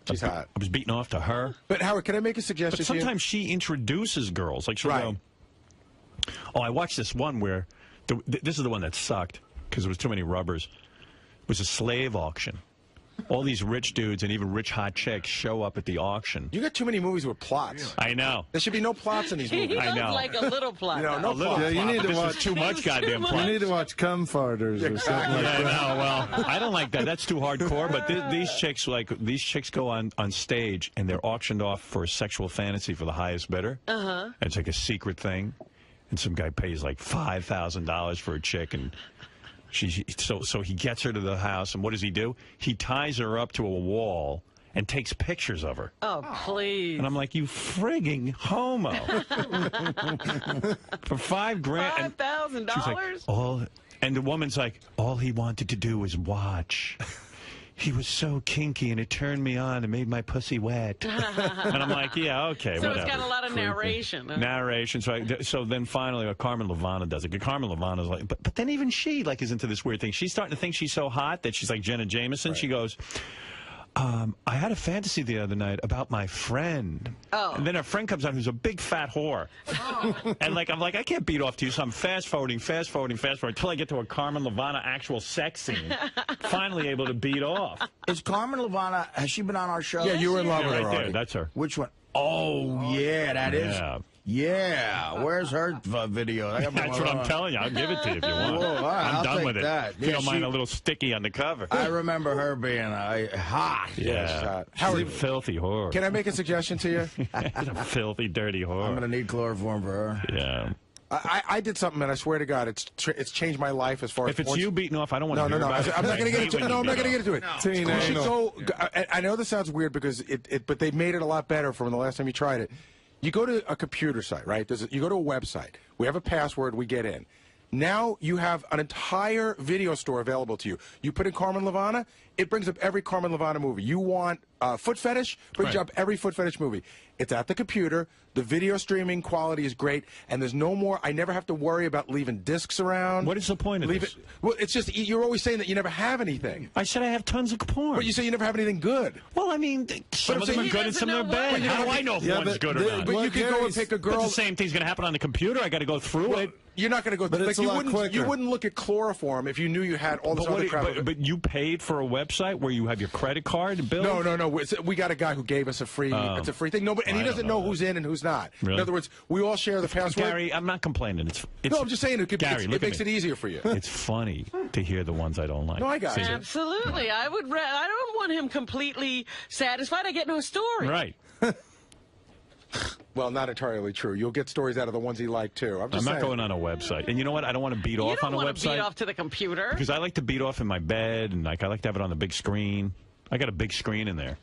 She's hot. I was beating off to her. But Howard, can I make a suggestion? But sometimes she introduces girls. Like she'll go, oh, I watched this one where this is the one that sucked because there was too many rubbers. It was a slave auction. All these rich dudes and even rich hot chicks show up at the auction. You got too many movies with plots. I know. There should be no plots in these movies. I know. Like a little plot. You know, no plot. Yeah, you need to this watch was too much goddamn plot. You need to watch Cum Farters or something like that. Yeah, no, well, I don't like that. That's too hardcore. But these chicks go on stage and they're auctioned off for a sexual fantasy for the highest bidder. And it's like a secret thing, and some guy pays like $5,000 for a chick, and so he gets her to the house, and what does he do? He ties her up to a wall and takes pictures of her. Oh, please. And I'm like, you frigging homo. For $5,000. $5,000? She's like, and the woman's like, all he wanted to do was watch. He was so kinky, and it turned me on and made my pussy wet. And I'm like, yeah, okay, so whatever. It's got a lot of narration. Huh? Narration. So then finally, Carmen Luvana does it. Carmen Luvana's like, but then even she is into this weird thing. She's starting to think she's so hot that she's like Jenna Jameson. Right. She goes, I had a fantasy the other night about my friend. Oh. And then her friend comes out who's a big fat whore. Oh. And I'm like, I can't beat off to you, so I'm fast forwarding until I get to a Carmen Luvana actual sex scene. Finally able to beat off. Is Carmen Luvana, has she been on our show? Yeah, you were in love with her. Right there, that's her. Which one? Oh, yeah, that is. Yeah, where's her video? That's what I'm telling you. I'll give it to you if you want. Whoa, I'm done with that. it. If you don't mind a little sticky on the cover. I remember her being hot. Yeah. Howard, she's a filthy whore. Can I make a suggestion to you? She's a filthy, dirty whore. I'm going to need chloroform for her. Yeah. I did something, and I swear to God, it's changed my life as far as. If it's you beating off, I don't want to hear about it. I'm not going to get into it. No, I'm not going to get into it. No. I know this sounds weird because but they made it a lot better from the last time you tried it. You go to a computer site, right? You go to a website. We have a password. We get in. Now you have an entire video store available to you. You put in Carmen Levana, it brings up every Carmen Levana movie. You want foot fetish, brings up every foot fetish movie. It's at the computer. The video streaming quality is great, and there's no more. I never have to worry about leaving discs around. What is the point of this? Well, it's just you're always saying that you never have anything. I said I have tons of porn. But you say you never have anything good. Well, I mean, some of them are good and some of them are bad. How do I know if one's good or not? But you can go and pick a girl. But the same thing's going to happen on the computer. I got to go through it. You're not going to go. But it's a lot quicker. You wouldn't look at chloroform if you knew you had all this other crap. But you paid for a website where you have your credit card bill? No. We got a guy who gave us a free. It's a free thing. And he doesn't know who's in and who's not. Really? In other words, we all share the password. Gary, I'm not complaining. No, I'm just saying it makes it easier for you. It's funny to hear the ones I don't like. No, I got you. Absolutely. I don't want him completely satisfied. I get no story. Right. Well, not entirely true. You'll get stories out of the ones he liked, too. I'm not going on a website. And you know what? I don't want to beat off on a website. You don't want to beat off to the computer. Because I like to beat off in my bed, and I like to have it on the big screen. I got a big screen in there.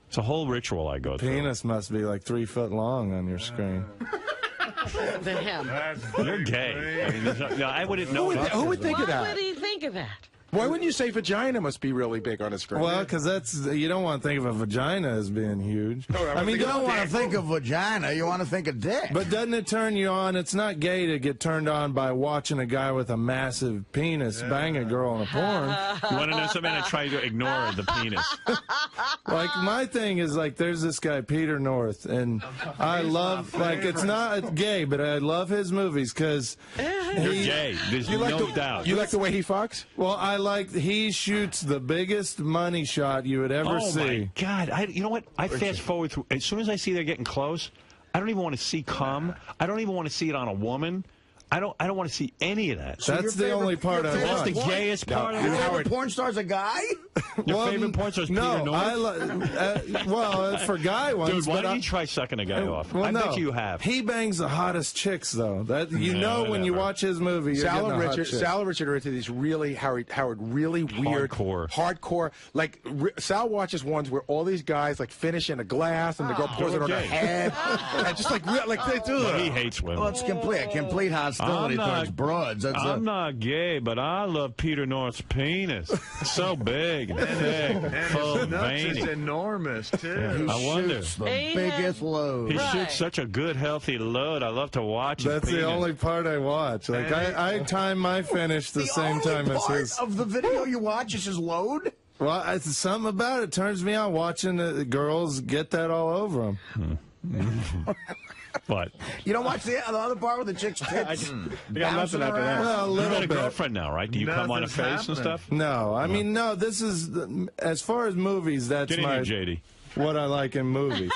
It's a whole ritual I go through. Penis must be like 3 foot long on your screen. To him. You're gay. I mean, I wouldn't know. Who would think of that? Why would he think of that? Why wouldn't you say vagina must be really big on a screen? Well, because you don't want to think of a vagina as being huge. No, I mean, you don't want to think of vagina. You want to think of dick. But doesn't it turn you on? It's not gay to get turned on by watching a guy with a massive penis bang a girl in a porn. You want to know something? I try to ignore the penis. Like, my thing is, like, there's this guy, Peter North, and I love, like, it's not gay, but I love his movies because You're gay. There's no doubt. You like the way he fucks? Well, he shoots the biggest money shot you would ever see. Oh, my God. You know what? I fast forward through. As soon as I see they're getting close, I don't even want to see cum. I don't even want to see it on a woman. I don't want to see any of that. So that's the only part I That's watch. the gayest part of it. Your favorite porn star's a guy? Your favorite porn star's Peter North? Well, for guy ones. Dude, why don't you try sucking a guy off? Well, I bet you have. He bangs the hottest chicks, though. When you watch his movie, you're Sal and getting Richard. Sal and Richard are into these really Howard really weird, hardcore. Like Sal watches ones where all these guys like finish in a glass and the girl pours it on her head, and just like they do. Well, he hates women. Well, it's complete hostility towards broads. I'm not gay, but I love Peter North's penis. It's so big and thick, full of veiny. It's enormous, too. Yeah, I wonder. The biggest load. He shoots such a good, healthy load. I love to watch his That's penis. the only part I watch. Like, I time my finish the same time as his. The of the video you watch is his load? Well, it's something about it turns me on watching the girls get that all over them. What? You don't watch the other part with the chick's tits? got nothing after that. Well, a You little got a bit. girlfriend now, right? Do you come on a face and stuff? No, I mean, no. This is as far as movies. That's Get in my here, JD. What I like in movies.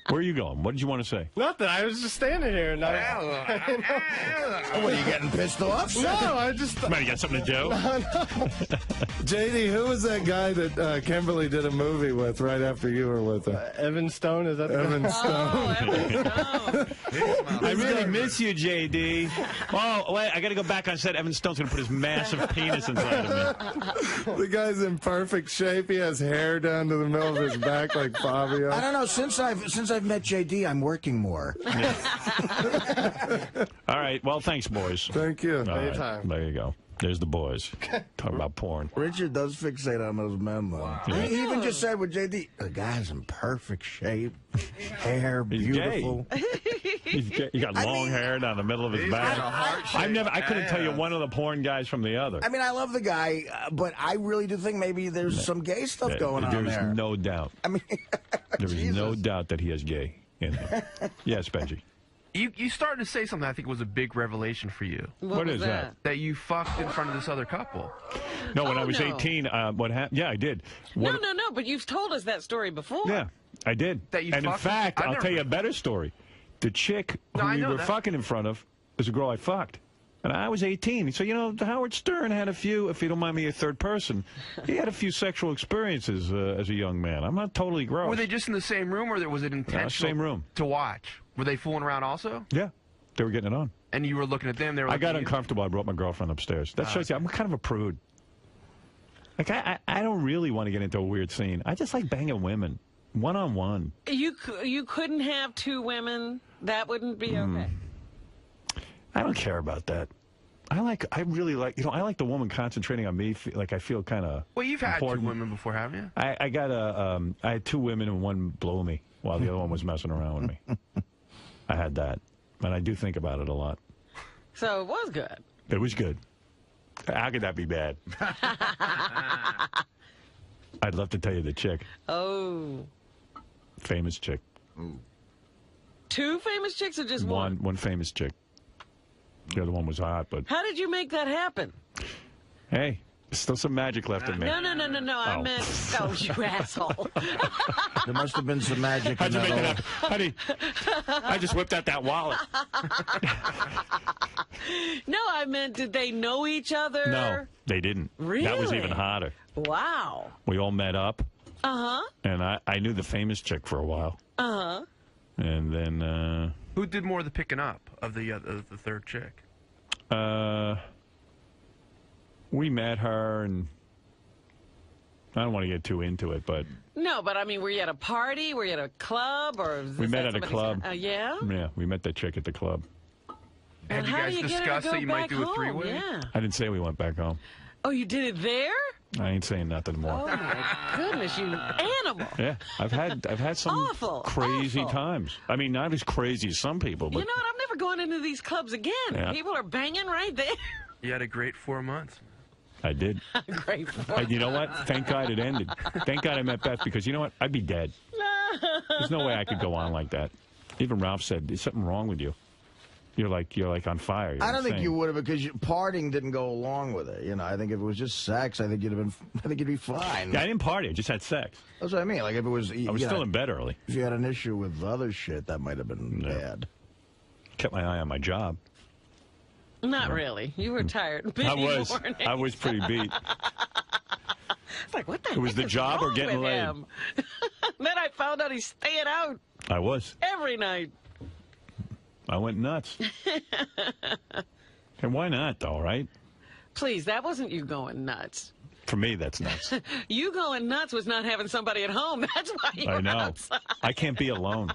Where are you going? What did you want to say? Nothing. I was just standing here. And What, are you getting pissed off? No, I just... Man, you got something to do? JD, who was that guy that Kimberly did a movie with right after you were with her? Evan Stone, is that the Evan guy? Stone. I really miss you, JD. Oh, wait, I got to go back on set. Evan Stone's going to put his massive penis inside of me. The guy's in perfect shape. He has hair down to the middle of his back like Fabio. I don't know. Since I've met JD, I'm working more. All right. Well, thanks, boys. Thank you. Anytime. There you go. There's the boys. Talk about porn. Richard does fixate on those men, though. Yeah. He even just said with JD, the guy's in perfect shape, hair beautiful. He's gay. He got long hair down the middle of his back. I couldn't tell you one of the porn guys from the other. I mean, I love the guy, but I really do think maybe there's some gay stuff going on there. There's no doubt. I mean, there is no doubt that he is gay in him. Yes, Benji. You started to say something I think was a big revelation for you. What is that? That you fucked in front of this other couple. No, when I was 18, what happened? Yeah, I did. No, but you've told us that story before. Yeah, I did. That you and in fucked? fact, I'll tell you a better story. The chick who we were fucking in front of is a girl I fucked. And I was 18. So, you know, Howard Stern had a few, if you don't mind me, a third person, he had a few sexual experiences as a young man. I'm not totally gross. Were they just in the same room, or was it intentional same room. to watch? Were they fooling around also? Yeah, they were getting it on. And you were looking at them. They were. I got uncomfortable. I brought my girlfriend upstairs. That shows you I'm kind of a prude. Like, I don't really want to get into a weird scene. I just like banging women. One-on-one. You couldn't have two women? That wouldn't be okay? I don't care about that. I really like the woman concentrating on me. Like I feel kind of. Well, you've had 2 women before, haven't you? I had 2 women and one blew me while the other one was messing around with me. I had that, and I do think about it a lot. So it was good. It was good. How could that be bad? I'd love to tell you the chick. Oh. Famous chick. 2 famous chicks or just one? One famous chick. The other one was hot, but... How did you make that happen? Hey, there's still some magic left in me. No. I meant... Oh, you asshole. There must have been some magic. How'd you make it happen? Honey, I just whipped out that wallet. No, I meant, did they know each other? No, they didn't. Really? That was even hotter. Wow. We all met up. Uh-huh. And I knew the famous chick for a while. Uh-huh. And then... Who did more of the picking up of the third chick? We met her, and I don't want to get too into it, but... No, but I mean, were you at a party? Were you at a club? Or we met at a club. Yeah? Yeah, we met that chick at the club. Had you guys discussed that you might do a 3-way? Yeah. I didn't say we went back home. Oh, you did it there? I ain't saying nothing more. Oh, my goodness, you animal. Yeah, I've had some crazy times. I mean, not as crazy as some people, but... You know what? I'm never going into these clubs again. Yeah. People are banging right there. You had a great 4 months. I did. Great. You know what? Thank God it ended. Thank God I met Beth, because you know what? I'd be dead. There's no way I could go on like that. Even Ralph said, there's something wrong with you. You're like on fire. I don't think you would have, because partying didn't go along with it. You know, I think if it was just sex, I think you'd be fine. Yeah, I didn't party. I just had sex. That's what I mean. Like if it was, I was still in bed early. If you had an issue with other shit, that might have been bad. Kept my eye on my job. Not really. You were tired. I was pretty beat. It's like, what the It was heck the is job or wrong getting with laid. him? Then I found out he's staying out I was. every night. I went nuts. And why not, though, right? Please, that wasn't you going nuts. For me, that's nuts. You going nuts was not having somebody at home. That's why you I were know. outside. I can't be alone.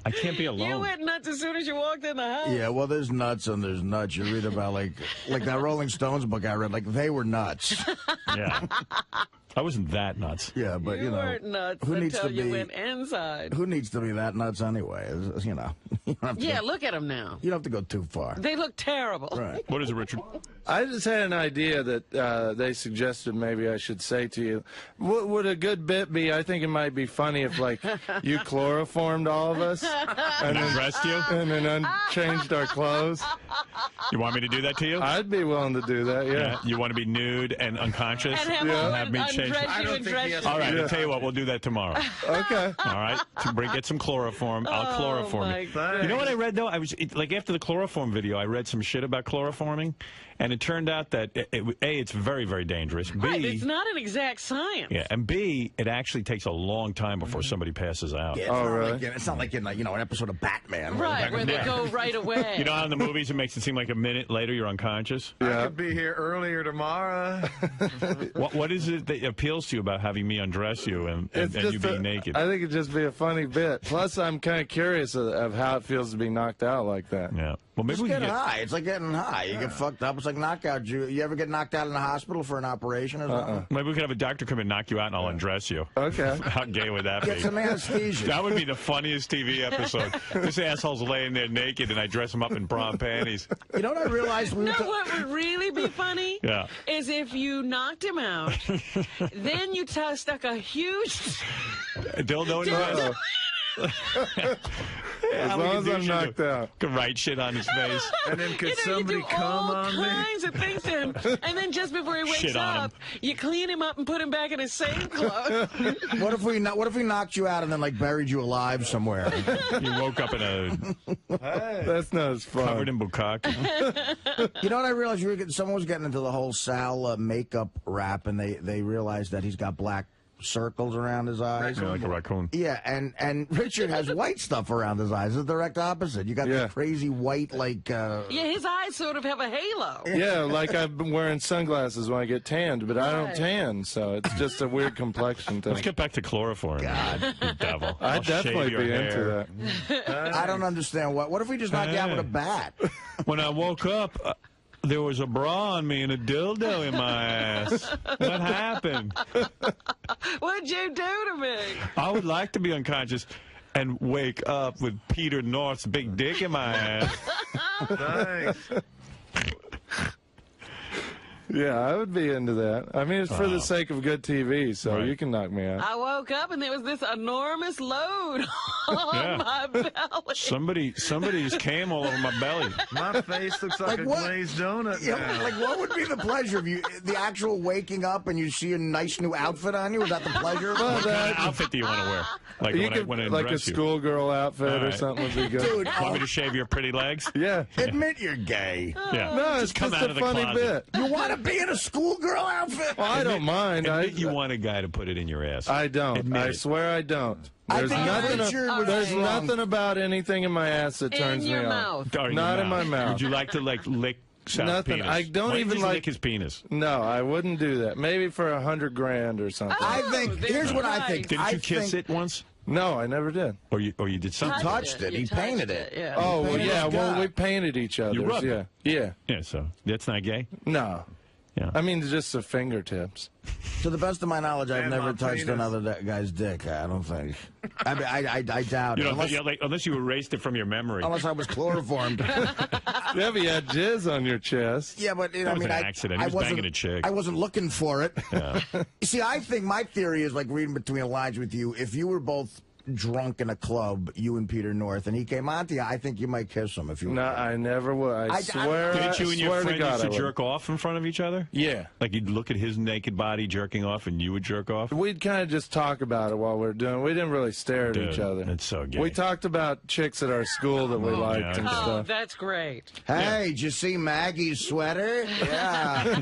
I can't be alone. You went nuts as soon as you walked in the house. Yeah, well, there's nuts and there's nuts. You read about, like that Rolling Stones book I read, like, they were nuts. Yeah. I wasn't that nuts. Yeah, but, you know. weren't nuts who needs until to you be, went inside. Who needs to be that nuts anyway? You know. You don't have to Yeah, go, look at them now. you don't have to go too far. They look terrible. Right. What is it, Richard? I just had an idea that they suggested maybe I should say to you. What would a good bit be? I think it might be funny if, like, you chloroformed all of us And then dressed you? and then changed our clothes. You want me to do that to you? I'd be willing to do that, yeah. You want to be nude and unconscious? And have me change. undress you and dress you. All right, I'll tell you what, we'll do that tomorrow. Okay. All right, get some chloroform. I'll chloroform my you. God. You know what I read though? Like after the chloroform video, I read some shit about chloroforming, and it turned out that it's very, very dangerous. B, Right, it's not an exact science. yeah, and B, it actually takes a long time before somebody passes out. Yeah, it's not like in an episode of Batman. Right, where they go right away. You know how in the movies it makes it seem like a minute later you're unconscious? I could be here earlier tomorrow. What is it that appeals to you about having me undress you and you being naked? I think it'd just be a funny bit. Plus, I'm kind of curious of how it feels to be knocked out like that. Yeah. Well, maybe Just we get can high. It's like getting high. You get fucked up. It's like knockout. You ever get knocked out in the hospital for an operation or something? Maybe we could have a doctor come and knock you out and I'll undress you. Okay. How gay would that be? Get some anesthesia. That would be the funniest TV episode. This asshole's laying there naked and I dress him up in bra and panties. You know what I realized? What would really be funny Yeah. is if you knocked him out, then you stuck a huge Dildo in his ass? As long as I'm knocked out. Could write shit on his face. And then could you somebody do come all on me? kinds of things to him, and then just before he wakes Shit on up, you clean him up and put him back in his same clothes. What if we knocked you out and then like buried you alive somewhere? You woke up in a That's not as fun. covered in bukkake. You know what I realized? Someone was getting into the whole Sal makeup rap, and they realized that he's got black circles around his eyes. Like a raccoon. Yeah, and Richard has white stuff around his eyes. It's the direct opposite. You got the crazy white, like... Yeah, his eyes sort of have a halo. Yeah, like I've been wearing sunglasses when I get tanned, but I don't tan, so it's just a weird complexion thing. Let's get back to chloroform. God. You devil. I'd definitely be into that. I don't understand. What if we just knocked you out with a bat? When I woke up... there was a bra on me and a dildo in my ass. What happened? What'd you do to me? I would like to be unconscious and wake up with Peter North's big dick in my ass. Nice. Yeah, I would be into that. I mean, it's for the sake of good TV, so you can knock me out. I woke up and there was this enormous load on my belly. Somebody's came all over my belly. My face looks like a glazed donut now. Like, what would be the pleasure of you? The actual waking up and you see a nice new outfit on you? Is that the pleasure? What kind of outfit do you want to wear? Like a schoolgirl outfit or something would be good. Dude, want me to shave your pretty legs? Yeah. Admit you're gay. Yeah. No, it's come just out a of the funny closet. bit. You want to be in a schoolgirl outfit? Well, I don't mind. You want a guy to put it in your ass. I don't. Admit I it. swear I don't. I There's think nothing. Richard There's was nothing about anything in my ass that turns In me your on. mouth. Or Not your in my mouth. Would you like to lick Sal's Nothing. penis? I don't Why don't even you just like lick his penis. No, I wouldn't do that. Maybe for $100,000 or something. I think, here's what I think. Didn't you kiss it once? No, I never did. Or you did something? Touched it. He painted it. Yeah. Oh, well, painted yeah. his Well, gut. we painted each other. You rubbed Yeah. it. Yeah. Yeah, so that's not gay? No. Yeah. I mean, just the fingertips. To the best of my knowledge, I've And never my touched penis. another guy's dick. I don't think. I mean, I doubt You it. know, unless you erased it from your memory. Unless I was chloroformed. Yeah, but you had jizz on your chest. Yeah, but That I was mean, an accident. He was wasn't, banging a chick. I wasn't looking for it. Yeah. You see, I think my theory is like reading between the lines with you. If you were both drunk in a club, you and Peter North, and he came on to you, I think you might kiss him if you. No, I never would. I swear. Didn't you and your swear friend to God used to I would. jerk off in front of each other? Yeah. Like you'd look at his naked body jerking off, and you would jerk off? We'd kind of just talk about it while we were doing. We didn't really stare at Dude, each other. that's so gay. We talked about chicks at our school that we liked and Oh, stuff. that's great. Hey, did you see Maggie's sweater? Yeah.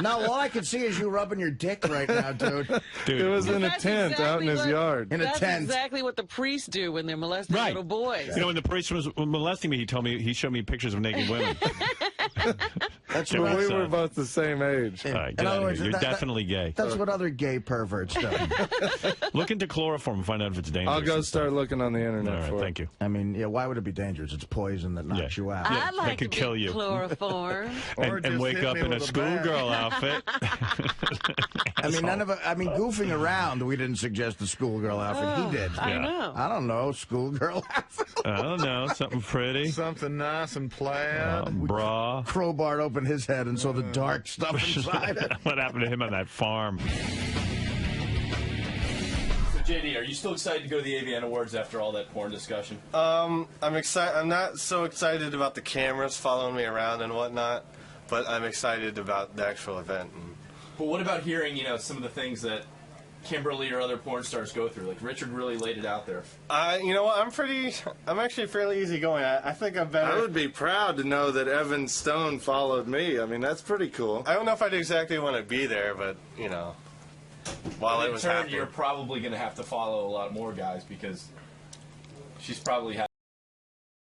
No, all I can see is you rubbing your dick right now, dude. Dude, It was in a That's tent out in his exactly yard. In a That's tent. exactly what the priests do when they're molesting Right. little boys. You know, when the priest was molesting me, he showed me pictures of naked women. That's Yeah, what But we so- were both the same age. All right, In get other out of words, here. You're that- definitely gay. That's what other gay perverts do. Look into chloroform and find out if it's dangerous. I'll go and start stuff. looking on the All internet right, for thank you. I mean, yeah, why would it be dangerous? It's poison that knocks you out. I that like could to kill be you. chloroform. Or And just wake hit up me in a with a schoolgirl outfit. I mean, goofing around, we didn't suggest the schoolgirl outfit. He did. I Yeah. know. I don't know, schoolgirl outfit. I don't know, something pretty. Something nice and plaid. Bra. Crowbar opened his head and saw the dark stuff inside it. What happened to him on that farm? So JD, are you still excited to go to the AVN Awards after all that porn discussion? I'm excited. I'm not so excited about the cameras following me around and whatnot, but I'm excited about the actual event. But what about hearing, some of the things that Kimberly or other porn stars go through? Like Richard really laid it out there. You know what? I'm actually fairly easygoing. I think I'm better. I would be proud to know that Evan Stone followed me. I mean, that's pretty cool. I don't know if I'd exactly want to be there, but while it in was turn, happening. you're probably going to have to follow a lot more guys because she's probably